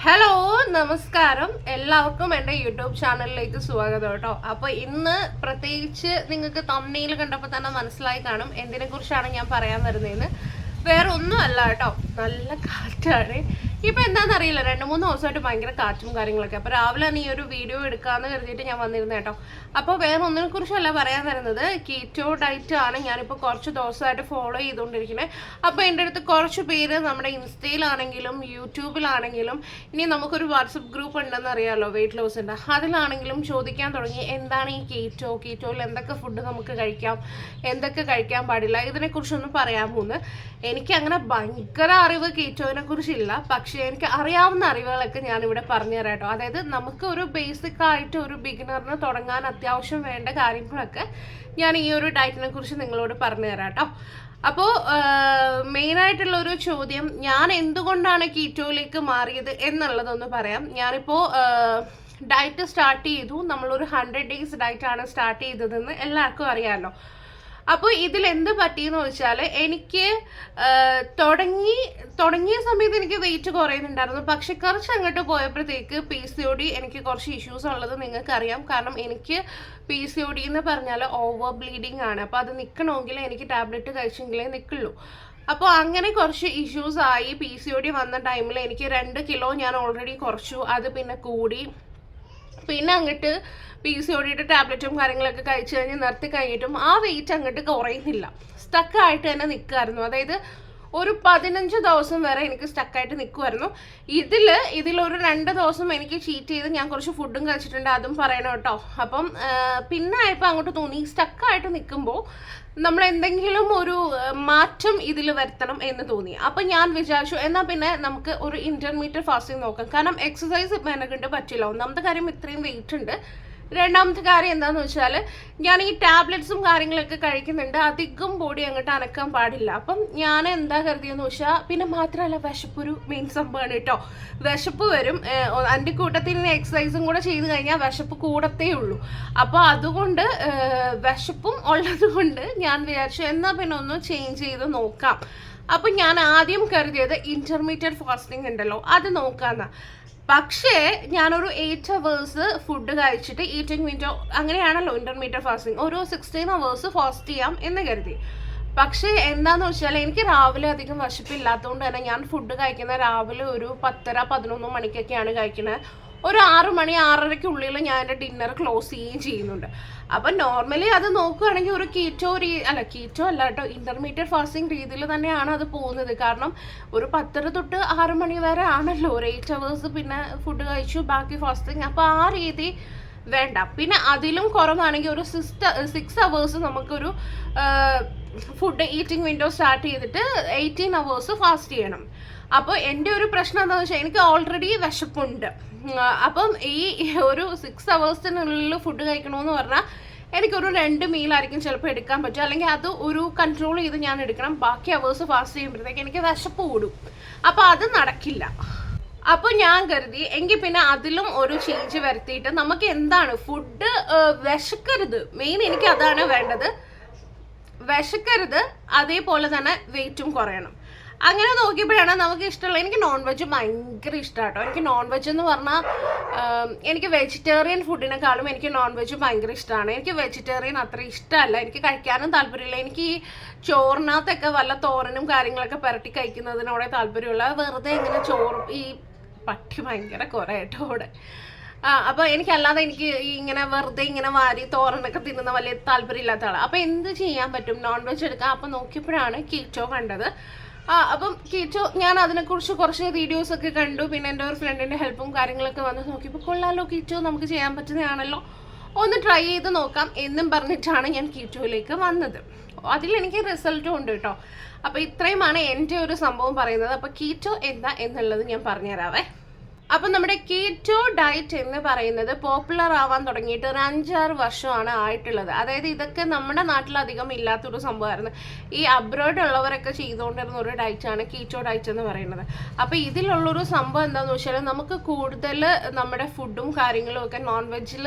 Hello നമസ്കാരം എല്ലാവർക്കും എൻ്റെ യൂട്യൂബ് ചാനലിലേക്ക് സ്വാഗതം കേട്ടോ. അപ്പോൾ ഇന്ന് പ്രത്യേകിച്ച് നിങ്ങൾക്ക് തംബ്നെയിൽ കണ്ടപ്പോൾ തന്നെ മനസ്സിലായി കാണും എന്തിനെ കുറിച്ചാണ് ഞാൻ പറയാൻ വരുന്നതെന്ന്. വേറെ ഒന്നും അല്ല കേട്ടോ, നല്ല കാറ്റാണ്. ഇപ്പം എന്താണെന്നറിയില്ല, 2-3 ദിവസമായിട്ട് ഭയങ്കര കാറ്റും കാര്യങ്ങളൊക്കെ. അപ്പോൾ രാവിലെ തന്നെ ഈ ഒരു വീഡിയോ എടുക്കാമെന്ന് കരുതിയിട്ട് ഞാൻ വന്നിരുന്നു കേട്ടോ. അപ്പോൾ വേറെ ഒന്നിനെ കുറിച്ചല്ല പറയാൻ വരുന്നത്, കീറ്റോ ഡയറ്റ് ആണ് ഞാനിപ്പോൾ കുറച്ച് ദിവസമായിട്ട് ഫോളോ ചെയ്തുകൊണ്ടിരിക്കുന്നത്. അപ്പോൾ എൻ്റെ അടുത്ത് കുറച്ച് പേര് നമ്മുടെ ഇൻസ്റ്റയിലാണെങ്കിലും യൂട്യൂബിലാണെങ്കിലും ഇനി നമുക്കൊരു വാട്സപ്പ് ഗ്രൂപ്പ് ഉണ്ടെന്ന് അറിയാമല്ലോ, വെയിറ്റ് ലോസിൻ്റെ, അതിലാണെങ്കിലും ചോദിക്കാൻ തുടങ്ങി എന്താണ് ഈ കീറ്റോയിൽ എന്തൊക്കെ ഫുഡ് നമുക്ക് കഴിക്കാം, എന്തൊക്കെ കഴിക്കാൻ പാടില്ല, ഇതിനെക്കുറിച്ചൊന്നും പറയാൻ പോകുന്നത്. എനിക്ക് അങ്ങനെ ഭയങ്കര അറിവ് കീറ്റോനെ കുറിച്ചില്ല, പക്ഷേ എനിക്ക് അറിയാവുന്ന അറിവുകളൊക്കെ ഞാനിവിടെ പറഞ്ഞു തരാം കേട്ടോ. അതായത് നമുക്ക് ഒരു ബേസിക് ആയിട്ട് ഒരു ബിഗിനറിന് തുടങ്ങാൻ അത്യാവശ്യം വേണ്ട കാര്യങ്ങളൊക്കെ ഞാൻ ഈ ഒരു ഡയറ്റിനെ കുറിച്ച് നിങ്ങളോട് പറഞ്ഞു തരാം കേട്ടോ. അപ്പോൾ മെയിനായിട്ടുള്ള ഒരു ചോദ്യം, ഞാൻ എന്തുകൊണ്ടാണ് കീറ്റോയിലേക്ക് മാറിയത് എന്നുള്ളതൊന്ന് പറയാം. ഞാനിപ്പോൾ ഡയറ്റ് സ്റ്റാർട്ട് ചെയ്തു, നമ്മളൊരു 100 days ഡയറ്റാണ് സ്റ്റാർട്ട് ചെയ്തതെന്ന് എല്ലാവർക്കും അറിയാമല്ലോ. അപ്പോൾ ഇതിൽ എന്ത് പറ്റിയെന്ന് വെച്ചാൽ, എനിക്ക് തുടങ്ങിയ സമയത്ത് എനിക്ക് വെയിറ്റ് കുറയുന്നുണ്ടായിരുന്നു. പക്ഷെ കുറച്ച് അങ്ങോട്ട് പോയപ്പോഴത്തേക്ക് PCOD എനിക്ക് കുറച്ച് ഇഷ്യൂസ് ഉള്ളത് നിങ്ങൾക്കറിയാം. കാരണം എനിക്ക് PCOD എന്ന് പറഞ്ഞാൽ ഓവർ ബ്ലീഡിങ് ആണ്. അപ്പോൾ അത് നിൽക്കണമെങ്കിൽ എനിക്ക് ടാബ്ലറ്റ് കഴിച്ചെങ്കിലേ നിൽക്കുള്ളൂ. അപ്പോൾ അങ്ങനെ കുറച്ച് ഇഷ്യൂസ് ആയി. PCOD വന്ന ടൈമിൽ എനിക്ക് 2 കിലോ ഞാൻ ഓൾറെഡി കുറച്ചു, അത് പിന്നെ കൂടി. പിന്നെ അങ്ങോട്ട് PCODയുടെ ടാബ്ലറ്റും കാര്യങ്ങളൊക്കെ കഴിച്ചു കഴിഞ്ഞ് നിർത്തി കഴിഞ്ഞിട്ടും ആ വെയിറ്റ് അങ്ങോട്ട് കുറയുന്നില്ല, സ്റ്റക്കായിട്ട് തന്നെ നിൽക്കുമായിരുന്നു. അതായത് ഒരു 15 ദിവസം വരെ എനിക്ക് സ്റ്റക്കായിട്ട് നിൽക്കുമായിരുന്നു. ഇതിലൊരു 2 ദിവസം എനിക്ക് ചീറ്റ് ചെയ്ത് ഞാൻ കുറച്ച് ഫുഡും കഴിച്ചിട്ടുണ്ട്, അതും പറയണം കേട്ടോ. അപ്പം പിന്നെ ആയപ്പോൾ അങ്ങോട്ട് തോന്നി സ്റ്റക്കായിട്ട് നിൽക്കുമ്പോൾ നമ്മൾ എന്തെങ്കിലും ഒരു മാറ്റം ഇതിൽ വരുത്തണം എന്ന് തോന്നി. അപ്പം ഞാൻ വിചാരിച്ചു എന്നാൽ പിന്നെ നമുക്ക് ഒരു ഇന്റർമീഡിയറ്റ് ഫാസ്റ്റിംഗ് നോക്കാം. കാരണം എക്സസൈസ് ഇപ്പം എന്നെ കൊണ്ട് പറ്റില്ല. ഒന്നാമത്തെ കാര്യം ഇത്രയും വെയിറ്റ് ഉണ്ട്. രണ്ടാമത്തെ കാര്യം എന്താണെന്ന് വെച്ചാൽ, ഞാൻ ഈ ടാബ്ലറ്റ്സും കാര്യങ്ങളൊക്കെ കഴിക്കുന്നുണ്ട്, അധികം ബോഡി അങ്ങോട്ട് അനക്കാൻ പാടില്ല. അപ്പം ഞാൻ എന്താ കരുതിയെന്ന് വെച്ചാൽ, പിന്നെ മാത്രമല്ല വിശപ്പൊരു മെയിൻ സംഭവമാണ് കേട്ടോ. വിശപ്പ് വരും, എൻ്റെ കൂട്ടത്തിൽ എക്സസൈസും കൂടെ ചെയ്ത് കഴിഞ്ഞാൽ വിശപ്പ് കൂടത്തേ ഉള്ളൂ. അപ്പോൾ അതുകൊണ്ട് വിശപ്പും ഉള്ളത് കൊണ്ട് ഞാൻ വിചാരിച്ചു എന്നാൽ പിന്നെ ഒന്ന് ചേഞ്ച് ചെയ്ത് നോക്കാം. അപ്പം ഞാൻ ആദ്യം കരുതിയത് ഇന്റർമീഡിയറ്റ് ഫാസ്റ്റിംഗ് ഉണ്ടല്ലോ, അത് നോക്കാമെന്നാണ്. പക്ഷേ ഞാനൊരു 8 hours ഫുഡ് കഴിച്ചിട്ട് ഈറ്റിംഗ് വിൻഡോ, അങ്ങനെയാണല്ലോ ഇന്റർമീഡിയറ്റ് ഫാസ്റ്റിംഗ്, ഒരു 16 hours ഫാസ്റ്റ് ചെയ്യാം എന്ന് കരുതി. പക്ഷേ എന്താന്ന് വെച്ചാൽ, എനിക്ക് രാവിലെ അധികം വിശപ്പില്ലാത്തതുകൊണ്ട് തന്നെ ഞാൻ ഫുഡ് കഴിക്കുന്ന രാവിലെ ഒരു 10-11 മണിക്കൊക്കെയാണ് കഴിക്കുന്നത്. ഒരു 6 മണി 6:30-ക്കുള്ളിൽ ഞാൻ എൻ്റെ ഡിന്നർ ക്ലോസ് ചെയ്യുകയും ചെയ്യുന്നുണ്ട്. അപ്പം നോർമലി അത് നോക്കുകയാണെങ്കിൽ ഒരു കീറ്റോ അല്ല കേട്ടോ, ഇന്റർമീഡിയറ്റ് ഫാസ്റ്റിംഗ് രീതിയിൽ തന്നെയാണ് അത് പോകുന്നത്. കാരണം ഒരു 10 തൊട്ട് 6 മണി വരെ ആണല്ലോ, ഒരു 8 hours പിന്നെ ഫുഡ് കഴിച്ചു ബാക്കി ഫാസ്റ്റിംഗ്. അപ്പോൾ ആ രീതി വേണ്ട. പിന്നെ അതിലും കുറവാണെങ്കിൽ ഒരു 6 hours നമുക്കൊരു ഫുഡ് ഈറ്റിംഗ് വിൻഡോ സ്റ്റാർട്ട് ചെയ്തിട്ട് 18 hours ഫാസ്റ്റ് ചെയ്യണം. അപ്പോൾ എൻ്റെ ഒരു പ്രശ്നം എന്താണെന്ന് വെച്ചാൽ, എനിക്ക് ഓൾറെഡി വിശപ്പുണ്ട്. അപ്പം ഈ ഒരു 6 hours ഫുഡ് കഴിക്കണമെന്ന് പറഞ്ഞാൽ എനിക്കൊരു 2 മീലായിരിക്കും ചിലപ്പോൾ എടുക്കാൻ പറ്റുക, അല്ലെങ്കിൽ അത് ഒരു കൺട്രോൾ ചെയ്ത് ഞാൻ എടുക്കണം. ബാക്കി അവേഴ്സ് ഫാസ്റ്റ് ചെയ്യുമ്പോഴത്തേക്ക് എനിക്ക് വിശപ്പ് കൂടും. അപ്പോൾ അത് നടക്കില്ല. അപ്പോൾ ഞാൻ കരുതി എങ്കിൽ പിന്നെ അതിലും ഒരു ചേഞ്ച് വരുത്തിയിട്ട് നമുക്ക് എന്താണ് ഫുഡ് വിശക്കരുത്, മെയിൻ എനിക്ക് അതാണ് വേണ്ടത്, വിശക്കരുത്, അതേപോലെ തന്നെ വെയിറ്റും കുറയണം. അങ്ങനെ നോക്കിയപ്പോഴാണ് നമുക്ക് ഇഷ്ടമുള്ള, എനിക്ക് നോൺ വെജ് ഭയങ്കര ഇഷ്ടമാണ് കേട്ടോ. എനിക്ക് നോൺ വെജ് എന്ന് പറഞ്ഞാൽ, എനിക്ക് വെജിറ്റേറിയൻ ഫുഡിനെക്കാളും എനിക്ക് നോൺ വെജ് ഭയങ്കര ഇഷ്ടമാണ്. എനിക്ക് വെജിറ്റേറിയൻ അത്ര ഇഷ്ടമല്ല, എനിക്ക് കഴിക്കാനും താല്പര്യമില്ല. എനിക്ക് ഈ ചോറിനകത്തൊക്കെ വല്ല തോരനും കാര്യങ്ങളൊക്കെ പുരട്ടി കഴിക്കുന്നതിനോടെ താല്പര്യമുള്ള, വെറുതെ ഇങ്ങനെ ചോറും, ഈ പട്ടി ഭയങ്കര കുറേ കേട്ടോ അവിടെ. അപ്പോൾ എനിക്കല്ലാതെ എനിക്ക് ഇങ്ങനെ വെറുതെ ഇങ്ങനെ വാരി തോരനൊക്കെ തിന്നുന്ന വലിയ താല്പര്യമില്ലാത്ത ആളാണ്. അപ്പോൾ എന്ത് ചെയ്യാൻ പറ്റും, നോൺ വെജ് എടുക്കാം. അപ്പോൾ നോക്കിയപ്പോഴാണ് കീറ്റോ കണ്ടത്. അപ്പം കീറ്റോ, ഞാൻ അതിനെക്കുറിച്ച് കുറച്ച് വീഡിയോസൊക്കെ കണ്ടു. പിന്നെ എൻ്റെ ഒരു ഫ്രണ്ടിൻ്റെ ഹെൽപ്പും കാര്യങ്ങളൊക്കെ വന്ന് നോക്കിയപ്പോൾ കൊള്ളാലോ, കീറ്റോ നമുക്ക് ചെയ്യാൻ പറ്റുന്നതാണല്ലോ, ഒന്ന് ട്രൈ ചെയ്ത് നോക്കാം എന്നും പറഞ്ഞിട്ടാണ് ഞാൻ കീറ്റോയിലേക്ക് വന്നത്. അതിലെനിക്ക് റിസൾട്ടും ഉണ്ട് കേട്ടോ. അപ്പോൾ ഇത്രയുമാണ് എൻ്റെ ഒരു സംഭവം പറയുന്നത്. അപ്പോൾ കീറ്റോ എന്താ എന്നുള്ളത് ഞാൻ പറഞ്ഞുതരാവേ. അപ്പം നമ്മുടെ കീറ്റോ ഡയറ്റ് എന്ന് പറയുന്നത് പോപ്പുലർ ആവാൻ തുടങ്ങിയിട്ട് ഒരു 5-6 വർഷമാണ് ആയിട്ടുള്ളത്. അതായത് ഇതൊക്കെ നമ്മുടെ നാട്ടിലധികം ഇല്ലാത്തൊരു സംഭവമായിരുന്നു. ഈ അബ്രോഡ് ഉള്ളവരൊക്കെ ചെയ്തുകൊണ്ടിരുന്ന ഒരു ഡയറ്റാണ് കീറ്റോ ഡയറ്റ് എന്ന് പറയുന്നത്. അപ്പോൾ ഇതിലുള്ളൊരു സംഭവം എന്താണെന്ന് വെച്ചാൽ, നമുക്ക് കൂടുതൽ നമ്മുടെ ഫുഡും കാര്യങ്ങളും ഒക്കെ നോൺ വെജിൽ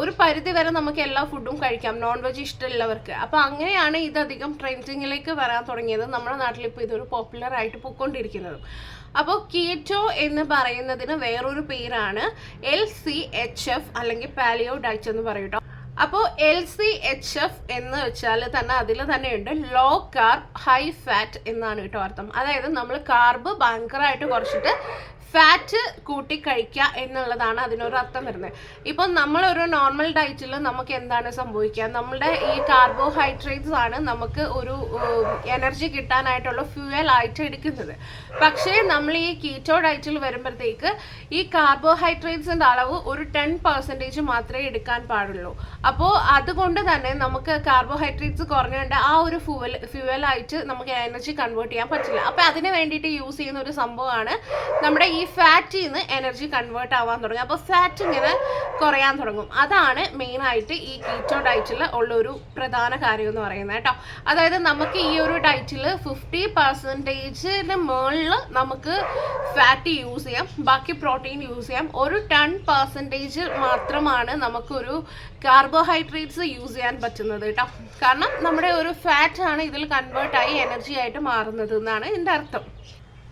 ഒരു പരിധി വരെ നമുക്ക് എല്ലാ ഫുഡും കഴിക്കാം, നോൺ വെജ് ഇഷ്ടമുള്ളവർക്ക്. അപ്പോൾ അങ്ങനെയാണ് ഇതധികം ട്രെൻഡിങ്ങിലേക്ക് വരാൻ തുടങ്ങിയത്. നമ്മുടെ നാട്ടിലിപ്പോൾ ഇതൊരു പോപ്പുലർ ആയിട്ട് പോയിക്കൊണ്ടിരിക്കുന്നത്. അപ്പോൾ കീറ്റോ എന്ന് പറയുന്നതിന് വേറൊരു പേരാണ് LCHF അല്ലെങ്കിൽ പാലിയോ ഡയറ്റ് എന്ന് പറയും കേട്ടോ. അപ്പോൾ LCHF എന്ന് വെച്ചാൽ തന്നെ അതിൽ തന്നെയുണ്ട് ലോ കാർബ് ഹൈ ഫാറ്റ് എന്നാണ് കേട്ടോ അർത്ഥം. അതായത് നമ്മൾ കാർബ് ഭയങ്കരമായിട്ട് കുറച്ചിട്ട് ഫാറ്റ് കൂട്ടി കഴിക്കുക എന്നുള്ളതാണ് അതിനൊരു അർത്ഥം വരുന്നത്. ഇപ്പം നമ്മളൊരു നോർമൽ ഡയറ്റിൽ നമുക്ക് എന്താണ് സംഭവിക്കുക, നമ്മളുടെ ഈ കാർബോഹൈഡ്രേറ്റ്സ് ആണ് നമുക്ക് ഒരു എനർജി കിട്ടാനായിട്ടുള്ള ഫ്യൂവൽ ആയിട്ട് എടുക്കുന്നത്. പക്ഷേ നമ്മൾ ഈ കീറ്റോ ഡയറ്റിൽ വരുമ്പോഴത്തേക്ക് ഈ കാർബോഹൈഡ്രേറ്റ്സിൻ്റെ അളവ് ഒരു 10% മാത്രമേ എടുക്കാൻ പാടുള്ളൂ. അപ്പോൾ അതുകൊണ്ട് തന്നെ നമുക്ക് കാർബോഹൈഡ്രേറ്റ്സ് കുറഞ്ഞുകൊണ്ട് ആ ഒരു ഫ്യൂവലായിട്ട് നമുക്ക് എനർജി കൺവേർട്ട് ചെയ്യാൻ പറ്റില്ല. അപ്പോൾ അതിന് വേണ്ടിയിട്ട് യൂസ് ചെയ്യുന്ന ഒരു സംഭവമാണ് നമ്മുടെ ഈ ഫാറ്റിൽ നിന്ന് എനർജി കൺവേർട്ട് ആവാൻ തുടങ്ങും. അപ്പോൾ ഫാറ്റ് ഇങ്ങനെ കുറയാൻ തുടങ്ങും. അതാണ് മെയിനായിട്ട് ഈ കീറ്റോ ഡയറ്റിൽ ഉള്ളൊരു പ്രധാന കാര്യം എന്ന് പറയുന്നത് കേട്ടോ. അതായത് നമുക്ക് ഈ ഒരു ഡയറ്റിൽ 50%-ന് മുകളിൽ നമുക്ക് ഫാറ്റ് യൂസ് ചെയ്യാം, ബാക്കി പ്രോട്ടീൻ യൂസ് ചെയ്യാം. ഒരു 10% മാത്രമാണ് നമുക്കൊരു കാർബോഹൈഡ്രേറ്റ്സ് യൂസ് ചെയ്യാൻ പറ്റുന്നത് കേട്ടോ. കാരണം നമ്മുടെ ഒരു ഫാറ്റ് ആണ് ഇതിൽ കൺവേർട്ടായി എനർജി ആയിട്ട് മാറുന്നത് എന്നാണ് ഇതിൻ്റെ അർത്ഥം.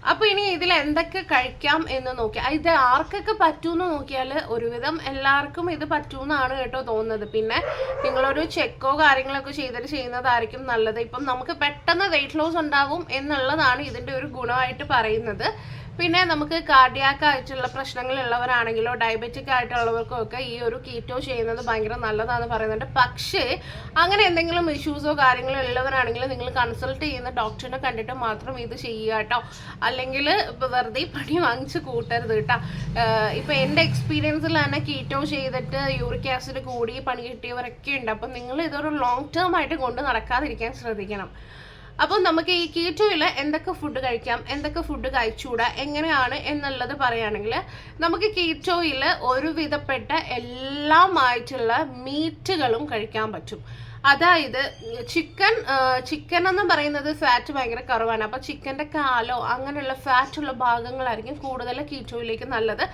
അപ്പോൾ ഇനി ഇതിൽ എന്തൊക്കെ കഴിക്കാം എന്ന് നോക്കിയാൽ ഇത് ആർക്കൊക്കെ പറ്റുമെന്ന് നോക്കിയാൽ ഒരുവിധം എല്ലാവർക്കും ഇത് പറ്റുമെന്നാണ് കേട്ടോ തോന്നുന്നത്. പിന്നെ നിങ്ങളൊരു ചെക്കോ കാര്യങ്ങളൊക്കെ ചെയ്തിട്ട് ചെയ്യുന്നതായിരിക്കും നല്ലത്. ഇപ്പം നമുക്ക് പെട്ടെന്ന് വെയിറ്റ് ലോസ് ഉണ്ടാവും എന്നുള്ളതാണ് ഇതിൻ്റെ ഒരു ഗുണമായിട്ട് പറയുന്നത്. പിന്നെ നമുക്ക് കാർഡിയാക്ക് ആയിട്ടുള്ള പ്രശ്നങ്ങളുള്ളവരാണെങ്കിലോ ഡയബറ്റിക് ആയിട്ടുള്ളവർക്കോ ഒക്കെ ഈ ഒരു കീറ്റോ ചെയ്യുന്നത് ഭയങ്കര നല്ലതാണെന്ന് പറയുന്നുണ്ട്. പക്ഷേ അങ്ങനെ എന്തെങ്കിലും ഇഷ്യൂസോ കാര്യങ്ങളോ ഉള്ളവരാണെങ്കിൽ നിങ്ങൾ കൺസൾട്ട് ചെയ്യുന്ന ഡോക്ടറിനെ കണ്ടിട്ട് മാത്രം ഇത് ചെയ്യുക കേട്ടോ. അല്ലെങ്കിൽ ഇപ്പോൾ വെറുതെ പണി വാങ്ങിച്ച് കൂട്ടരുത് കേട്ടോ. ഇപ്പോൾ എൻ്റെ എക്സ്പീരിയൻസിൽ തന്നെ കീറ്റോ ചെയ്തിട്ട് യൂറിക് ആസിഡ് കൂടി പണി കിട്ടിയവരൊക്കെ ഉണ്ട്. അപ്പം നിങ്ങൾ ഇതൊരു ലോങ് ടേം ആയിട്ട് കൊണ്ട് നടക്കാതിരിക്കാൻ ശ്രദ്ധിക്കണം. അപ്പോൾ നമുക്ക് ഈ കീറ്റോയിൽ എന്തൊക്കെ ഫുഡ് കഴിക്കാം, എന്തൊക്കെ ഫുഡ് കഴിച്ചുകൂടാ, എങ്ങനെയാണ് എന്നുള്ളത് പറയുകയാണെങ്കിൽ നമുക്ക് കീറ്റോയിൽ ഒരുവിധപ്പെട്ട എല്ലാമായിട്ടുള്ള മീറ്റുകളും കഴിക്കാൻ പറ്റും. അതായത് ചിക്കൻ എന്ന് പറയുന്നത് ഫാറ്റ് ഭയങ്കര കുറവാണ്. അപ്പോൾ ചിക്കൻ്റെ കാലോ അങ്ങനെയുള്ള ഫാറ്റുള്ള ഭാഗങ്ങളായിരിക്കും കൂടുതൽ കീറ്റോയിലേക്ക് നല്ലത്.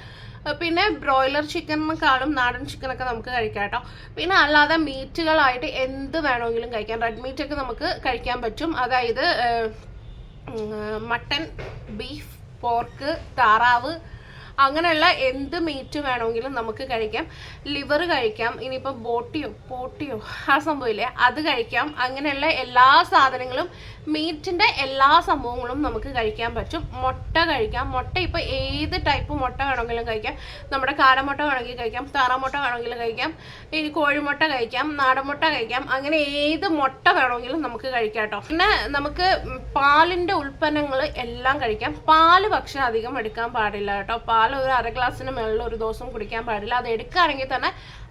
പിന്നെ ബ്രോയിലർ ചിക്കനേക്കാളും നാടൻ ചിക്കനൊക്കെ നമുക്ക് കഴിക്കാം കേട്ടോ. പിന്നെ അല്ലാതെ മീറ്റുകളായിട്ട് എന്ത് വേണമെങ്കിലും കഴിക്കാം. റെഡ് മീറ്റൊക്കെ നമുക്ക് കഴിക്കാൻ പറ്റും. അതായത് മട്ടൻ, ബീഫ്, പോർക്ക്, താറാവ് അങ്ങനെയുള്ള എന്ത് മീറ്റ് വേണമെങ്കിലും നമുക്ക് കഴിക്കാം. ലിവർ കഴിക്കാം. ഇനിയിപ്പോൾ പോട്ടിയോ ആ സംഭവമില്ലേ അത് കഴിക്കാം. അങ്ങനെയുള്ള എല്ലാ സാധനങ്ങളും മീറ്റിൻ്റെ എല്ലാ സംഭവങ്ങളും നമുക്ക് കഴിക്കാൻ പറ്റും. മുട്ട കഴിക്കാം. മുട്ട ഇപ്പോൾ ഏത് ടൈപ്പ് മുട്ട വേണമെങ്കിലും കഴിക്കാം. നമ്മുടെ കാടമുട്ട വേണമെങ്കിൽ കഴിക്കാം, താറാമുട്ട വേണമെങ്കിൽ കഴിക്കാം, ഇനി കോഴിമുട്ട കഴിക്കാം, നാടൻ മുട്ട കഴിക്കാം. അങ്ങനെ ഏത് മുട്ട വേണമെങ്കിലും നമുക്ക് കഴിക്കാം കേട്ടോ. പിന്നെ നമുക്ക് പാലിൻ്റെ ഉൽപ്പന്നങ്ങൾ എല്ലാം കഴിക്കാം. പാല് പക്ഷെ അധികം എടുക്കാൻ പാടില്ല കേട്ടോ. പാൽ ഒരു 1/2 ഗ്ലാസ്സിന് മുകളിൽ ഒരു ദിവസം കുടിക്കാൻ പാടില്ല. അത് എടുക്കുകയാണെങ്കിൽ തന്നെ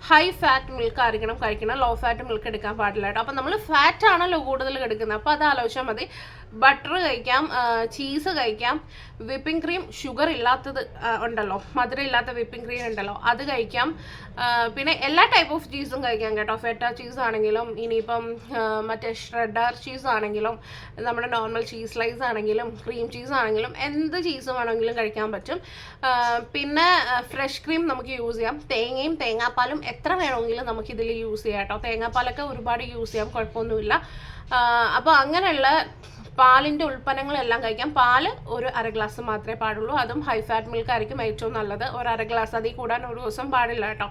ഹൈ ഫാറ്റ് മിൽക്ക് ആയിരിക്കണം കഴിക്കണം. ലോ ഫാറ്റ് മിൽക്ക് എടുക്കാൻ പാടില്ല കേട്ടോ. അപ്പം നമ്മൾ ഫാറ്റ് ആണല്ലോ കൂടുതൽ എടുക്കുന്നത്, അപ്പോൾ അത് ആലോചിച്ചാൽ മതി. ബട്ടർ കഴിക്കാം, ചീസ് കഴിക്കാം, വിപ്പിംഗ് ക്രീം ഷുഗർ ഇല്ലാത്തത് ഉണ്ടല്ലോ, മധുരം ഇല്ലാത്ത വിപ്പിംഗ് ക്രീം ഉണ്ടല്ലോ അത് കഴിക്കാം. പിന്നെ എല്ലാ ടൈപ്പ് ഓഫ് ചീസും കഴിക്കാം കേട്ടോ. ഫെറ്റ ചീസ് ആണെങ്കിലും ഇനിയിപ്പം മറ്റേ ഷ്രെഡർ ചീസ് ആണെങ്കിലും നമ്മുടെ നോർമൽ ചീസ് സ്ലൈസ് ആണെങ്കിലും ക്രീം ചീസ് ആണെങ്കിലും എന്ത് ചീസ് വേണമെങ്കിലും കഴിക്കാൻ പറ്റും. പിന്നെ ഫ്രഷ് ക്രീം നമുക്ക് യൂസ് ചെയ്യാം. തേങ്ങയും തേങ്ങാപ്പാലും എത്ര വേണമെങ്കിലും നമുക്കിതിൽ യൂസ് ചെയ്യാം കേട്ടോ. തേങ്ങാപ്പാലൊക്കെ ഒരുപാട് യൂസ് ചെയ്യാം, കുഴപ്പമൊന്നുമില്ല. അപ്പോൾ അങ്ങനെയുള്ള പാലിൻ്റെ ഉൽപ്പന്നങ്ങളെല്ലാം കഴിക്കാം. പാല് ഒരു 1/2 ഗ്ലാസ് മാത്രമേ പാടുള്ളൂ. അതും ഹൈ ഫാറ്റ് മിൽക്ക് ആയിരിക്കും ഏറ്റവും നല്ലത്. ഒരു 1/2 ഗ്ലാസ് അതിൽ കൂടാൻ ഒരു ദിവസം പാടില്ല കേട്ടോ.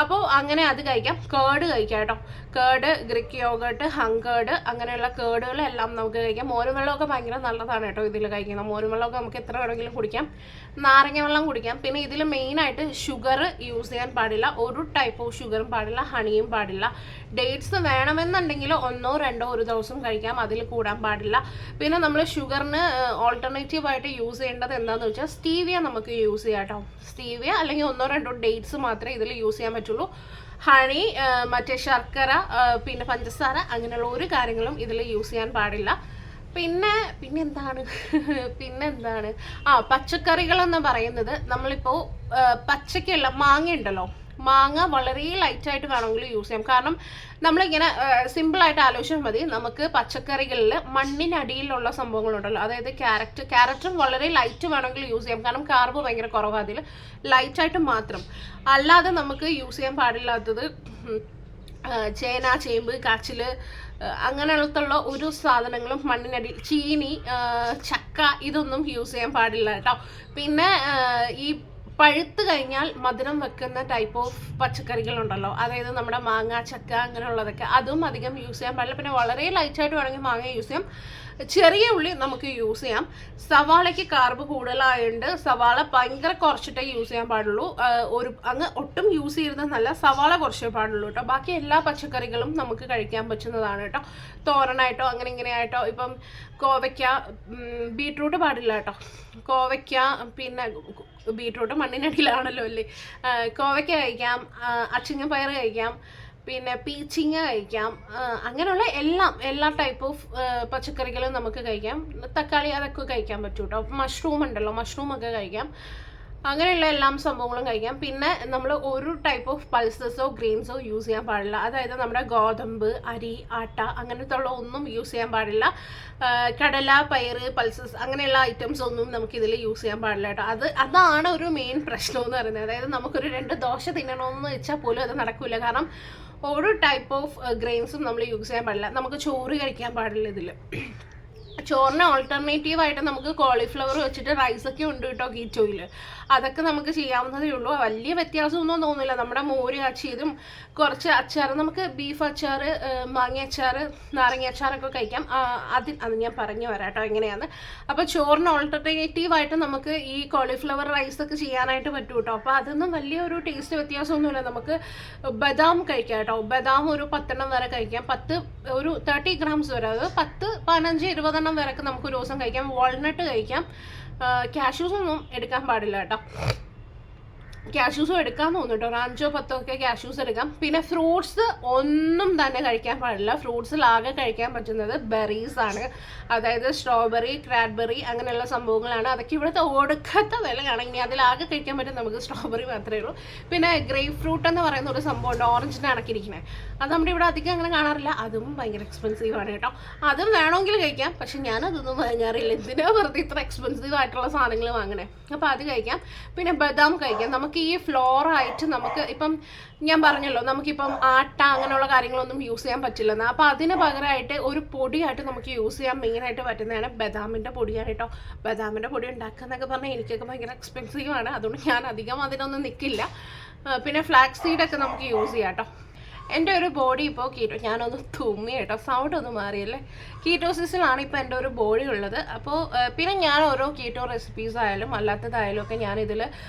അപ്പോൾ അങ്ങനെ അത് കഴിക്കാം. കേർഡ് കഴിക്കാം കേട്ടോ. കേർഡ്, ഗ്രീക്ക് യോഗേർട്ട്, ഹങ്കേർഡ് അങ്ങനെയുള്ള കേർഡുകളെല്ലാം നമുക്ക് കഴിക്കാം. മോരും വെള്ളമൊക്കെ ഭയങ്കര നല്ലതാണ് കേട്ടോ ഇതിൽ കഴിക്കുന്നത്. മോരും വെള്ളമൊക്കെ നമുക്ക് എത്ര വേണമെങ്കിലും കുടിക്കാം. നാരങ്ങ വെള്ളം കുടിക്കാം. പിന്നെ ഇതിൽ മെയിനായിട്ട് ഷുഗർ യൂസ് ചെയ്യാൻ പാടില്ല. ഒരു ടൈപ്പ് ഓഫ് ഷുഗറും പാടില്ല, ഹണിയും പാടില്ല. ഡേറ്റ്സ് വേണമെന്നുണ്ടെങ്കിൽ 1 or 2 ഒരു ദിവസം കഴിക്കാം, അതിൽ കൂടാൻ പാടില്ല. പിന്നെ നമ്മൾ ഷുഗറിന് ഓൾട്ടർനേറ്റീവായിട്ട് യൂസ് ചെയ്യേണ്ടത് എന്താണെന്ന് വെച്ചാൽ സ്റ്റീവിയ നമുക്ക് യൂസ് ചെയ്യാം കേട്ടോ. സ്റ്റീവിയ അല്ലെങ്കിൽ 1 or 2 ഡേറ്റ്സ് മാത്രമേ ഇതിൽ യൂസ് ചെയ്യാൻ പറ്റുള്ളൂ. ഹണി, മറ്റേ ശർക്കര, പിന്നെ പഞ്ചസാര അങ്ങനെയുള്ള ഒരു കാര്യങ്ങളും ഇതിൽ യൂസ് ചെയ്യാൻ പാടില്ല. പിന്നെന്താണ് പച്ചക്കറികൾ എന്ന് പറയുന്നത് നമ്മളിപ്പോൾ പച്ചക്കുള്ള മാങ്ങ ഉണ്ടല്ലോ, മാങ്ങ വളരെ ലൈറ്റായിട്ട് വേണമെങ്കിൽ യൂസ് ചെയ്യാം. കാരണം നമ്മളിങ്ങനെ സിമ്പിളായിട്ട് ആലോചിച്ചാൽ മതി. നമുക്ക് പച്ചക്കറികളിൽ മണ്ണിനടിയിലുള്ള സംഭവങ്ങളുണ്ടല്ലോ, അതായത് ക്യാരറ്റും വളരെ ലൈറ്റ് വേണമെങ്കിൽ യൂസ് ചെയ്യാം. കാരണം കാർബ് ഭയങ്കര കുറവാണ് അതിൽ, ലൈറ്റായിട്ട് മാത്രം. അല്ലാതെ നമുക്ക് യൂസ് ചെയ്യാൻ പാടില്ലാത്തത് ചേന, ചേമ്പ്, കാച്ചിൽ അങ്ങനെയുള്ള ഒരു സാധനങ്ങളും മണ്ണിനടി, ചീനി, ചക്ക ഇതൊന്നും യൂസ് ചെയ്യാൻ പാടില്ല കേട്ടോ. പിന്നെ ഈ പഴുത്ത് കഴിഞ്ഞാൽ മധുരം വെക്കുന്ന ടൈപ്പ് ഓഫ് പച്ചക്കറികളുണ്ടല്ലോ, അതായത് നമ്മുടെ മാങ്ങ, ചക്ക അങ്ങനെയുള്ളതൊക്കെ അതും അധികം യൂസ് ചെയ്യാൻ പാടില്ല. പിന്നെ വളരെ ലൈറ്റായിട്ട് വേണമെങ്കിൽ മാങ്ങ യൂസ് ചെയ്യാം, ചെറിയ ഉള്ളി നമുക്ക് യൂസ് ചെയ്യാം. സവാളയ്ക്ക് കാർബ് കൂടുതലായതുകൊണ്ട് സവാള ഭയങ്കര കുറച്ചിട്ടേ യൂസ് ചെയ്യാൻ പാടുള്ളൂ. അങ്ങ് ഒട്ടും യൂസ് ചെയ്യരുത് നല്ല, സവാള കുറച്ചേ പാടുള്ളൂ കേട്ടോ. ബാക്കി എല്ലാ പച്ചക്കറികളും നമുക്ക് കഴിക്കാൻ പറ്റുന്നതാണ് കേട്ടോ. തോരനായിട്ടോ അങ്ങനെ ഇങ്ങനെയായിട്ടോ. ഇപ്പം കോവയ്ക്ക, ബീട്രൂട്ട് പാടില്ല കേട്ടോ. കോവയ്ക്ക, പിന്നെ ബീട്രൂട്ട് മണ്ണിനടിയിലാണല്ലോ അല്ലേ. കോവയ്ക്ക കഴിക്കാം, അച്ചിങ്ങ പയർ കഴിക്കാം, പിന്നെ പീച്ചിങ്ങ കഴിക്കാം. അങ്ങനെയുള്ള എല്ലാ ടൈപ്പ് ഓഫ് പച്ചക്കറികളും നമുക്ക് കഴിക്കാം. തക്കാളി അതൊക്കെ കഴിക്കാൻ പറ്റും കേട്ടോ. മഷ്റൂം ഉണ്ടല്ലോ, മഷ്റൂമൊക്കെ കഴിക്കാം. അങ്ങനെയുള്ള എല്ലാ സംഭവങ്ങളും കഴിക്കാം. പിന്നെ നമ്മൾ ഒരു ടൈപ്പ് ഓഫ് പൾസസോ ഗ്രെയിൻസോ യൂസ് ചെയ്യാൻ പാടില്ല. അതായത് നമ്മുടെ ഗോതമ്പ്, അരി, ആട്ട അങ്ങനത്തെ ഉള്ള ഒന്നും യൂസ് ചെയ്യാൻ പാടില്ല. കടല, പയറ്, പൾസസ് അങ്ങനെയുള്ള ഐറ്റംസ് ഒന്നും നമുക്കിതിൽ യൂസ് ചെയ്യാൻ പാടില്ല കേട്ടോ. അതാണ് ഒരു മെയിൻ പ്രശ്നം എന്ന് പറയുന്നത്. അതായത് നമുക്കൊരു 2 ദോശ തിന്നണമെന്ന് വെച്ചാൽ പോലും അത് നടക്കില്ല. കാരണം ഓരോ ടൈപ്പ് ഓഫ് ഗ്രെയിൻസും നമ്മൾ യൂസ് ചെയ്യാൻ പാടില്ല. നമുക്ക് ചോറ് കഴിക്കാൻ പാടില്ല ഇതിൽ. ചോറിന് ഓൾട്ടർനേറ്റീവായിട്ട് നമുക്ക് കോളിഫ്ലവർ വെച്ചിട്ട് റൈസൊക്കെ ഉണ്ട് കേട്ടോ കീറ്റോയിൽ. അതൊക്കെ നമുക്ക് ചെയ്യാവുന്നതേ ഉള്ളൂ. വലിയ വ്യത്യാസമൊന്നും തോന്നില്ല. നമ്മുടെ മോര് കാച്ചിയതും കുറച്ച് അച്ചാർ, നമുക്ക് ബീഫ് അച്ചാർ, മാങ്ങ അച്ചാർ, നാരങ്ങ അച്ചാറൊക്കെ കഴിക്കാം. അത് ഞാൻ പറഞ്ഞു വരാം കേട്ടോ എങ്ങനെയാണ്. അപ്പോൾ ചോറിന് ഓൾട്ടർനേറ്റീവായിട്ട് നമുക്ക് ഈ കോളിഫ്ലവർ റൈസൊക്കെ ചെയ്യാനായിട്ട് പറ്റും കേട്ടോ. അപ്പോൾ അതൊന്നും വലിയൊരു ടേസ്റ്റ് വ്യത്യാസമൊന്നുമില്ല. നമുക്ക് ബദാം കഴിക്കാം കേട്ടോ. ബദാം ഒരു 10 വരെ കഴിക്കാം. ഒരു 30 ഗ്രാംസ് വരെ, അത് 10, 15, 20 വരെയൊക്കെ നമുക്ക് ഒരു ദിവസം കഴിക്കാം. വാൾനട്ട് കഴിക്കാം. കാഷ്യൂസ് ഒന്നും എടുക്കാൻ പാടില്ല കേട്ടോ. കാഷ്യൂസും എടുക്കാൻ തോന്നുന്നു കേട്ടോ. ഒരു 5 10 ഒക്കെ കാഷ്യൂസ് എടുക്കാം. പിന്നെ ഫ്രൂട്ട്സ് ഒന്നും തന്നെ കഴിക്കാൻ പാടില്ല. ഫ്രൂട്ട്സിലാകെ കഴിക്കാൻ പറ്റുന്നത് ബെറീസ് ആണ്. അതായത് സ്ട്രോബെറി, ക്രാഡ്ബെറി അങ്ങനെയുള്ള സംഭവങ്ങളാണ്. അതൊക്കെ ഇവിടുത്തെ ഒടുക്കത്തെ വിലയാണ്. ഇനി അതിലാകെ കഴിക്കാൻ പറ്റും നമുക്ക് സ്ട്രോബെറി മാത്രമേ ഉള്ളൂ. പിന്നെ ഗ്രേപ്പ് ഫ്രൂട്ട് എന്ന് പറയുന്ന ഒരു സംഭവമുണ്ട്, ഓറഞ്ചിൻ്റെ അണക്കിരിക്കുന്നത്. അത് നമ്മുടെ ഇവിടെ അധികം അങ്ങനെ കാണാറില്ല. അതും ഭയങ്കര എക്സ്പെൻസീവ് ആണ് കേട്ടോ. അതും വേണമെങ്കിൽ കഴിക്കാം, പക്ഷെ ഞാനതൊന്നും വാങ്ങാറില്ല. എന്തിനാ വെറുതെ ഇത്ര എക്സ്പെൻസീവ് ആയിട്ടുള്ള സാധനങ്ങൾ വാങ്ങണേ. അപ്പോൾ അത് കഴിക്കാം. പിന്നെ ബദാം കഴിക്കാം. നമുക്ക് ഈ ഫ്ലോറായിട്ട് നമുക്ക് ഇപ്പം ഞാൻ പറഞ്ഞല്ലോ, നമുക്കിപ്പം ആട്ട അങ്ങനെയുള്ള കാര്യങ്ങളൊന്നും യൂസ് ചെയ്യാൻ പറ്റില്ലെന്ന്. അപ്പോൾ അതിന് പകരമായിട്ട് ഒരു പൊടിയായിട്ട് നമുക്ക് യൂസ് ചെയ്യാൻ മെയിനായിട്ട് പറ്റുന്നതാണ് ബദാമിൻ്റെ പൊടിയാണ് കേട്ടോ. ബദാമിൻ്റെ പൊടി ഉണ്ടാക്കുക എന്നൊക്കെ പറഞ്ഞാൽ എനിക്കൊക്കെ ഭയങ്കര എക്സ്പെൻസീവാണ്. അതുകൊണ്ട് ഞാൻ അധികം അതിനൊന്നും നിൽക്കില്ല. പിന്നെ ഫ്ലാക്സ് സീഡൊക്കെ നമുക്ക് യൂസ് ചെയ്യാം കേട്ടോ. എൻ്റെ ഒരു ബോഡി ഇപ്പോൾ ഞാനൊന്ന് തുമ്മി കേട്ടോ, സൗണ്ട് ഒന്ന് മാറിയല്ലേ. കീറ്റോസിസിലാണ് ഇപ്പോൾ എൻ്റെ ഒരു ബോഡി ഉള്ളത്. അപ്പോൾ പിന്നെ ഞാൻ ഓരോ കീറ്റോ റെസിപ്പീസ് ആയാലും അല്ലാത്തതായാലും ഒക്കെ ഞാനിതിൽ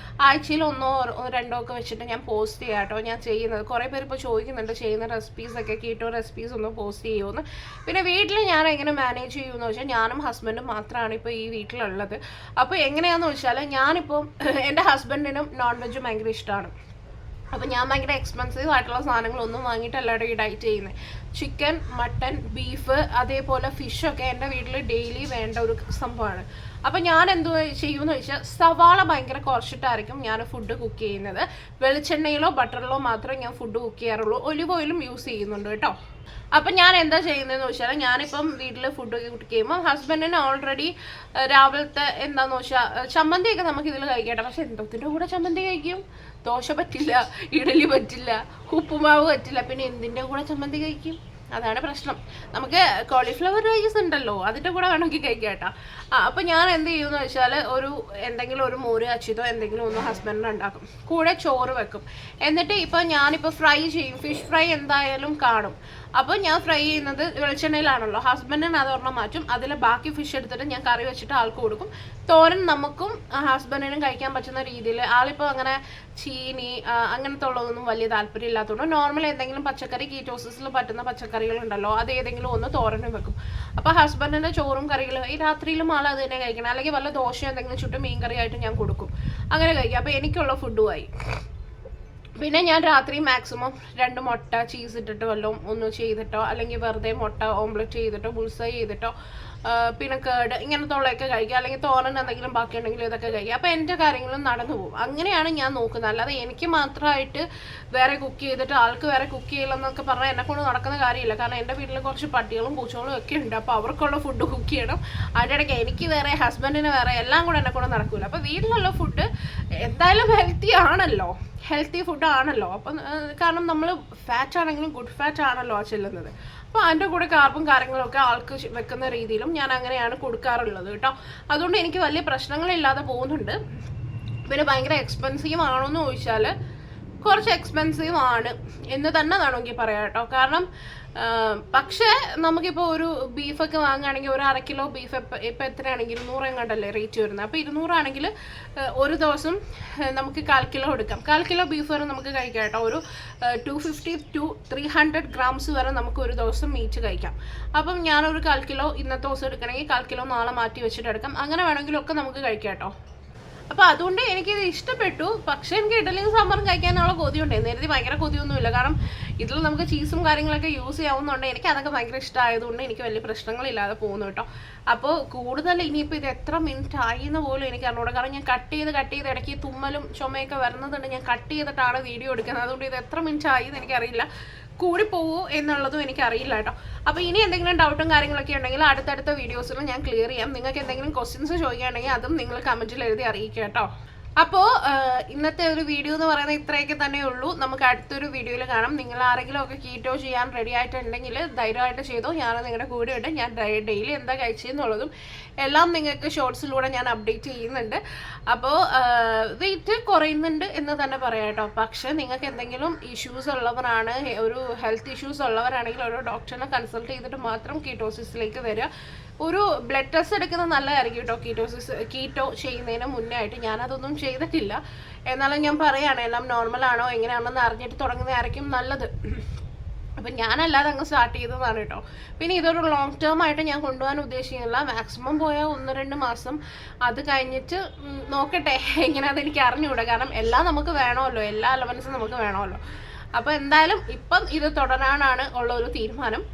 ആഴ്ചയിൽ 1 or 2 ഒക്കെ വെച്ചിട്ട് ഞാൻ പോസ്റ്റ് ചെയ്യാം കേട്ടോ. ഞാൻ ചെയ്യുന്നത് കുറേ പേര് ഇപ്പോൾ ചോദിക്കുന്നുണ്ട്, ചെയ്യുന്ന റെസിപ്പീസൊക്കെ കീറ്റോ റെസിപ്പീസ് ഒന്ന് പോസ്റ്റ് ചെയ്യുമെന്ന്. പിന്നെ വീട്ടിൽ ഞാൻ എങ്ങനെ മാനേജ് ചെയ്യുമെന്ന് വെച്ചാൽ ഞാനും ഹസ്ബൻഡും മാത്രമാണ് ഇപ്പോൾ ഈ വീട്ടിലുള്ളത്. അപ്പോൾ എങ്ങനെയാണെന്ന് വെച്ചാൽ ഞാനിപ്പോൾ എൻ്റെ ഹസ്ബൻഡിനും നോൺ വെജ് ഭയങ്കര ഇഷ്ടമാണ്. അപ്പോൾ ഞാൻ ഭയങ്കര എക്സ്പെൻസീവ് ആയിട്ടുള്ള സാധനങ്ങളൊന്നും വാങ്ങിയിട്ടല്ലാതെ ഈ ഡയറ്റ് ചെയ്യുന്നത്. ചിക്കൻ, മട്ടൻ, ബീഫ് അതേപോലെ ഫിഷൊക്കെ എൻ്റെ വീട്ടിൽ ഡെയിലി വേണ്ട ഒരു സംഭവമാണ്. അപ്പോൾ ഞാൻ എന്ത് ചെയ്യുമെന്ന് വെച്ചാൽ സവാള ഭയങ്കര കുറച്ചിട്ടായിരിക്കും ഞാൻ ഫുഡ് കുക്ക് ചെയ്യുന്നത്. വെളിച്ചെണ്ണയിലോ ബട്ടറിലോ മാത്രമേ ഞാൻ ഫുഡ് കുക്ക് ചെയ്യാറുള്ളൂ. ഒലിവ് ഓയിലും യൂസ് ചെയ്യുന്നുണ്ട് കേട്ടോ. അപ്പം ഞാൻ എന്താ ചെയ്യുന്നതെന്ന് വെച്ചാൽ ഞാനിപ്പം വീട്ടിൽ ഫുഡ് കുക്ക് ചെയ്യുമ്പോൾ ഹസ്ബൻഡിന് ഓൾറെഡി രാവിലത്തെ എന്താണെന്ന് വെച്ചാൽ ചമ്മന്തിയൊക്കെ നമുക്ക് ഇതിൽ കഴിക്കട്ടെ. പക്ഷെ എന്തോത്തിൻ്റെ കൂടെ ചമ്മന്തി കഴിക്കും? ദോശ പറ്റില്ല, ഇഡലി പറ്റില്ല, ഉപ്പുമാവ് പറ്റില്ല, പിന്നെ എന്തിൻ്റെ കൂടെ ചമ്മന്തി കഴിക്കും? അതാണ് പ്രശ്നം. നമുക്ക് കോളിഫ്ലവർ റൈസ് ഉണ്ടല്ലോ, അതിൻ്റെ കൂടെ വേണമെങ്കിൽ കഴിക്കാം കേട്ടോ. അപ്പോൾ ഞാൻ എന്ത് ചെയ്യുമെന്ന് വെച്ചാൽ എന്തെങ്കിലും ഒരു മോര് കാച്ചിയതോ എന്തെങ്കിലും ഒന്ന് ഹസ്ബൻഡിന് ഉണ്ടാക്കും, കൂടെ ചോറ് വെക്കും. എന്നിട്ട് ഇപ്പോൾ ഞാനിപ്പോൾ ഫ്രൈ ചെയ്യും. ഫിഷ് ഫ്രൈ എന്തായാലും കാണും. അപ്പോൾ ഞാൻ ഫ്രൈ ചെയ്യുന്നത് വെളിച്ചെണ്ണയിലാണല്ലോ. ഹസ്ബൻഡിന് അതൊരെണ്ണം മാറ്റും. അതിൽ ബാക്കി ഫിഷ് എടുത്തിട്ട് ഞാൻ കറി വെച്ചിട്ട് ആൾക്ക് കൊടുക്കും. തോരൻ നമുക്കും ഹസ്ബൻഡിനും കഴിക്കാൻ പറ്റുന്ന രീതിയിൽ. ആളിപ്പോൾ അങ്ങനെ ചീനി അങ്ങനത്തെ ഉള്ളതൊന്നും വലിയ താല്പര്യം ഇല്ലാത്തതുകൊണ്ട് നോർമൽ എന്തെങ്കിലും പച്ചക്കറി, കീറ്റോസിസിൽ പറ്റുന്ന പച്ചക്കറികളുണ്ടല്ലോ, അത് ഏതെങ്കിലും ഒന്ന് തോരനും വെക്കും. അപ്പോൾ ഹസ്ബൻഡിൻ്റെ ചോറും കറികളും ഈ രാത്രിയിലും ആൾ അത് തന്നെ കഴിക്കണം. അല്ലെങ്കിൽ വല്ല ദോശയോ എന്തെങ്കിലും ചുട്ട് മീൻ കറിയായിട്ട് ഞാൻ കൊടുക്കും. അങ്ങനെ കഴിക്കാം. അപ്പോൾ എനിക്കുള്ള ഫുഡുമായി. പിന്നെ ഞാൻ രാത്രി മാക്സിമം 2 മുട്ട ചീസ് ഇട്ടിട്ട് വല്ലതും ഒന്ന് ചെയ്തിട്ടോ അല്ലെങ്കിൽ വെറുതെ മുട്ട ഓംലെറ്റ് ചെയ്തിട്ടോ ബുൾസൈ ചെയ്തിട്ടോ പിന്നെ കേട് ഇങ്ങനത്തെ ഉള്ളതൊക്കെ കഴിക്കുക, അല്ലെങ്കിൽ തോരൻ എന്തെങ്കിലും ബാക്കി ഉണ്ടെങ്കിൽ ഇതൊക്കെ കഴിക്കുക. അപ്പോൾ എൻ്റെ കാര്യങ്ങളും നടന്നു പോകും. അങ്ങനെയാണ് ഞാൻ നോക്കുന്നത്. അല്ലാതെ എനിക്ക് മാത്രമായിട്ട് വേറെ കുക്ക് ചെയ്തിട്ട് ആൾക്ക് വേറെ കുക്ക് ചെയ്യില്ലെന്നൊക്കെ പറഞ്ഞാൽ എന്നെ കൊണ്ട് നടക്കുന്ന കാര്യമില്ല. കാരണം എൻ്റെ വീട്ടിൽ കുറച്ച് പട്ടികളും പൂച്ചകളും ഒക്കെ ഉണ്ട്. അപ്പോൾ അവർക്കുള്ള ഫുഡ് കുക്ക് ചെയ്യണം. അതിൻ്റെ ഇടയ്ക്ക് എനിക്ക് വേറെ, ഹസ്ബൻഡിന് വേറെ, എല്ലാം കൂടെ എന്നെ കൊണ്ട് നടക്കില്ല. അപ്പോൾ വീട്ടിലുള്ള ഫുഡ് എന്തായാലും ഹെൽത്തി ഫുഡ് ആണല്ലോ. അപ്പം കാരണം നമ്മൾ ഫാറ്റ് ആണെങ്കിലും ഗുഡ് ഫാറ്റ് ആണല്ലോ ചെല്ലുന്നത്. അപ്പോൾ അതിൻ്റെ കൂടെ കാർബും കാര്യങ്ങളൊക്കെ ആൾക്ക് വെക്കുന്ന രീതിയിലും ഞാൻ അങ്ങനെയാണ് കൊടുക്കാറുള്ളത് കേട്ടോ. അതുകൊണ്ട് എനിക്ക് വലിയ പ്രശ്നങ്ങളില്ലാതെ പോകുന്നുണ്ട്. പിന്നെ ഭയങ്കര എക്സ്പെൻസീവ് ആണോ എന്ന് ചോദിച്ചാൽ കുറച്ച് എക്സ്പെൻസീവ് ആണ് എന്ന് തന്നെ വേണമെങ്കിൽ പറയാം കേട്ടോ. കാരണം പക്ഷേ നമുക്കിപ്പോൾ ഒരു ബീഫൊക്കെ വാങ്ങുകയാണെങ്കിൽ ഒരു 1/2 കിലോ ബീഫ് ഇപ്പം എത്രയാണെങ്കിൽ 200 എങ്ങാണ്ടല്ലേ റേറ്റ് വരുന്നത്. അപ്പോൾ 200 ആണെങ്കിൽ ഒരു ദിവസം നമുക്ക് 1/4 കിലോ എടുക്കാം. 1/4 കിലോ ബീഫ് വരെ നമുക്ക് കഴിക്കാം കേട്ടോ. ഒരു 250 to 300 grams വരെ നമുക്ക് ഒരു ദിവസം മീറ്റ് കഴിക്കാം. അപ്പം ഞാനൊരു 1/4 കിലോ ഇന്നത്തെ ദിവസം എടുക്കണമെങ്കിൽ 1/4 കിലോ നാളെ മാറ്റി വെച്ചിട്ട് എടുക്കാം. അങ്ങനെ വേണമെങ്കിലൊക്കെ നമുക്ക് കഴിക്കാം കേട്ടോ. അപ്പോൾ അതുകൊണ്ട് എനിക്കിത് ഇഷ്ടപ്പെട്ടു. പക്ഷേ എനിക്ക് ഇഡലിയും സാമ്പാറും കഴിക്കാനുള്ള കൊതിയുണ്ട്. നേരത്തെ ഭയങ്കര കൊതിയൊന്നുമില്ല. കാരണം ഇതിൽ നമുക്ക് ചീസും കാര്യങ്ങളൊക്കെ യൂസ് ചെയ്യാവുന്നതുകൊണ്ട് എനിക്ക് അതൊക്കെ ഭയങ്കര ഇഷ്ടമായതുകൊണ്ട് എനിക്ക് വലിയ പ്രശ്നങ്ങളില്ലാതെ പോകുന്നു കേട്ടോ. അപ്പോൾ കൂടുതൽ ഇനിയിപ്പോൾ ഇത് എത്ര മിനിറ്റ് ആയി എന്ന് പോലും എനിക്ക് അറിഞ്ഞൂടാ. കാരണം ഞാൻ കട്ട് ചെയ്ത് ഇടയ്ക്ക് തുമ്മലും ചുമയൊക്കെ വരുന്നതുകൊണ്ട് ഞാൻ കട്ട് ചെയ്തിട്ടാണ് വീഡിയോ എടുക്കുന്നത്. അതുകൊണ്ട് ഇത് എത്ര മിനിറ്റ് ആയി എന്ന് എനിക്കറിയില്ല. കൂടിപ്പോവോ എന്നുള്ളതും എനിക്കറിയില്ല കേട്ടോ. അപ്പോൾ ഇനി എന്തെങ്കിലും ഡൗട്ടും കാര്യങ്ങളൊക്കെ ഉണ്ടെങ്കിൽ അടുത്തടുത്ത വീഡിയോസിൽ ഞാൻ ക്ലിയർ ചെയ്യാം. നിങ്ങൾക്ക് എന്തെങ്കിലും ക്വസ്റ്റ്യൻസ് ചോദിക്കുകയാണെങ്കിൽ അതും നിങ്ങൾ കമൻറ്റിൽ എഴുതി അറിയിക്കുക കേട്ടോ. അപ്പോൾ ഇന്നത്തെ ഒരു വീഡിയോ എന്ന് പറയുന്നത് ഇത്രയൊക്കെ തന്നെ ഉള്ളൂ. നമുക്ക് അടുത്തൊരു വീഡിയോയിൽ കാണാം. നിങ്ങൾ ആരെങ്കിലും ഒക്കെ കീറ്റോ ചെയ്യാൻ റെഡി ആയിട്ടുണ്ടെങ്കിൽ ധൈര്യമായിട്ട് ചെയ്തോ. ഞാൻ നിങ്ങളുടെ കൂടെ ഉണ്ട്. ഞാൻ ഡെയിലി എന്താ കഴിച്ചതെന്നുള്ളതും എല്ലാം നിങ്ങൾക്ക് ഷോർട്സിലൂടെ ഞാൻ അപ്ഡേറ്റ് ചെയ്യുന്നുണ്ട്. അപ്പോൾ വെയിറ്റ് കുറയുന്നുണ്ട് എന്ന് തന്നെ പറയാം കേട്ടോ. പക്ഷേ നിങ്ങൾക്ക് എന്തെങ്കിലും ഇഷ്യൂസ് ഉള്ളവരാണ്, ഒരു ഹെൽത്ത് ഇഷ്യൂസ് ഉള്ളവരാണെങ്കിൽ ഒരു ഡോക്ടറിനെ കൺസൾട്ട് ചെയ്തിട്ട് മാത്രം കീറ്റോസിസിലേക്ക് വരിക. ഒരു ബ്ലഡ് ടെസ്റ്റ് എടുക്കുന്നത് നല്ലതായിരിക്കും കേട്ടോ. കീറ്റോ ചെയ്യുന്നതിന് മുന്നേ ആയിട്ട് ഞാനതൊന്നും ചെയ്തിട്ടില്ല. എന്നാലും ഞാൻ പറയുകയാണ്, എല്ലാം നോർമലാണോ എങ്ങനെയാണെന്ന് അറിഞ്ഞിട്ട് തുടങ്ങുന്നതായിരിക്കും നല്ലത്. അപ്പം ഞാനല്ലാതെ അങ്ങ് സ്റ്റാർട്ട് ചെയ്തതാണ് കേട്ടോ. പിന്നെ ഇതൊരു ലോങ് ടേം ആയിട്ട് ഞാൻ കൊണ്ടുപോകാൻ ഉദ്ദേശിക്കുന്നില്ല. മാക്സിമം പോയാൽ 1-2 മാസം. അത് കഴിഞ്ഞിട്ട് നോക്കട്ടെ എങ്ങനെയാണെന്ന് എനിക്ക് അറിഞ്ഞുകൂടാ. കാരണം എല്ലാം നമുക്ക് വേണമല്ലോ, എല്ലാ അലവൻസും നമുക്ക് വേണമല്ലോ. അപ്പോൾ എന്തായാലും ഇപ്പം ഇത് തുടരാനാണ് ഉള്ള ഒരു തീരുമാനം.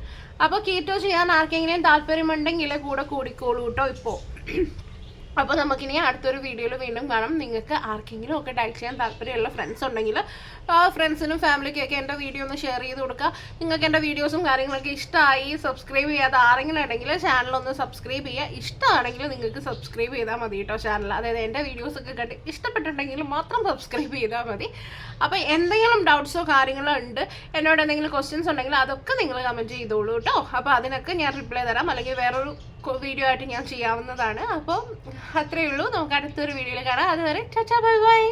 അപ്പോൾ കീറ്റോ ചെയ്യാൻ ആർക്കെങ്കിലും താല്പര്യമുണ്ടെങ്കിൽ കൂടെ കൂടിക്കോളൂ കേട്ടോ ഇപ്പോൾ. അപ്പോൾ നമുക്കിനി അടുത്തൊരു വീഡിയോയിൽ വീണ്ടും കാണാം. നിങ്ങൾക്ക് ആർക്കെങ്കിലും ഒക്കെ ഡയറ്റ് ചെയ്യാൻ താല്പര്യമുള്ള ഫ്രണ്ട്സ് ഉണ്ടെങ്കിൽ ഫ്രണ്ട്സിനും ഫാമിലിക്കൊക്കെ എൻ്റെ വീഡിയോ ഒന്ന് ഷെയർ ചെയ്ത് കൊടുക്കുക. നിങ്ങൾക്ക് എൻ്റെ വീഡിയോസും കാര്യങ്ങളൊക്കെ ഇഷ്ടമായി, സബ്സ്ക്രൈബ് ചെയ്യാത്ത ആരെങ്കിലും ഉണ്ടെങ്കിൽ ചാനലൊന്ന് സബ്സ്ക്രൈബ് ചെയ്യുക. ഇഷ്ടമാണെങ്കിൽ നിങ്ങൾക്ക് സബ്സ്ക്രൈബ് ചെയ്താൽ മതി കേട്ടോ ചാനൽ. അതായത് എൻ്റെ വീഡിയോസൊക്കെ കണ്ട് ഇഷ്ടപ്പെട്ടിട്ടുണ്ടെങ്കിൽ മാത്രം സബ്സ്ക്രൈബ് ചെയ്താൽ മതി. അപ്പോൾ എന്തെങ്കിലും ഡൗട്ട്സോ കാര്യങ്ങളോ ഉണ്ട്, എന്നോട് എന്തെങ്കിലും ക്വസ്റ്റ്യൻസ് ഉണ്ടെങ്കിൽ അതൊക്കെ നിങ്ങൾ കമൻറ്റ് ചെയ്തോളൂ കേട്ടോ. അപ്പോൾ അതിനൊക്കെ ഞാൻ റിപ്ലൈ തരാം, അല്ലെങ്കിൽ വേറൊരു വീഡിയോ ആയിട്ട് ഞാൻ ചെയ്യാവുന്നതാണ്. അപ്പോൾ അത്രയേ ഉള്ളൂ. നമുക്ക് അടുത്തൊരു വീഡിയോയിൽ കാണാം. അതുവരെ ടാറ്റാ ബൈ ബൈ.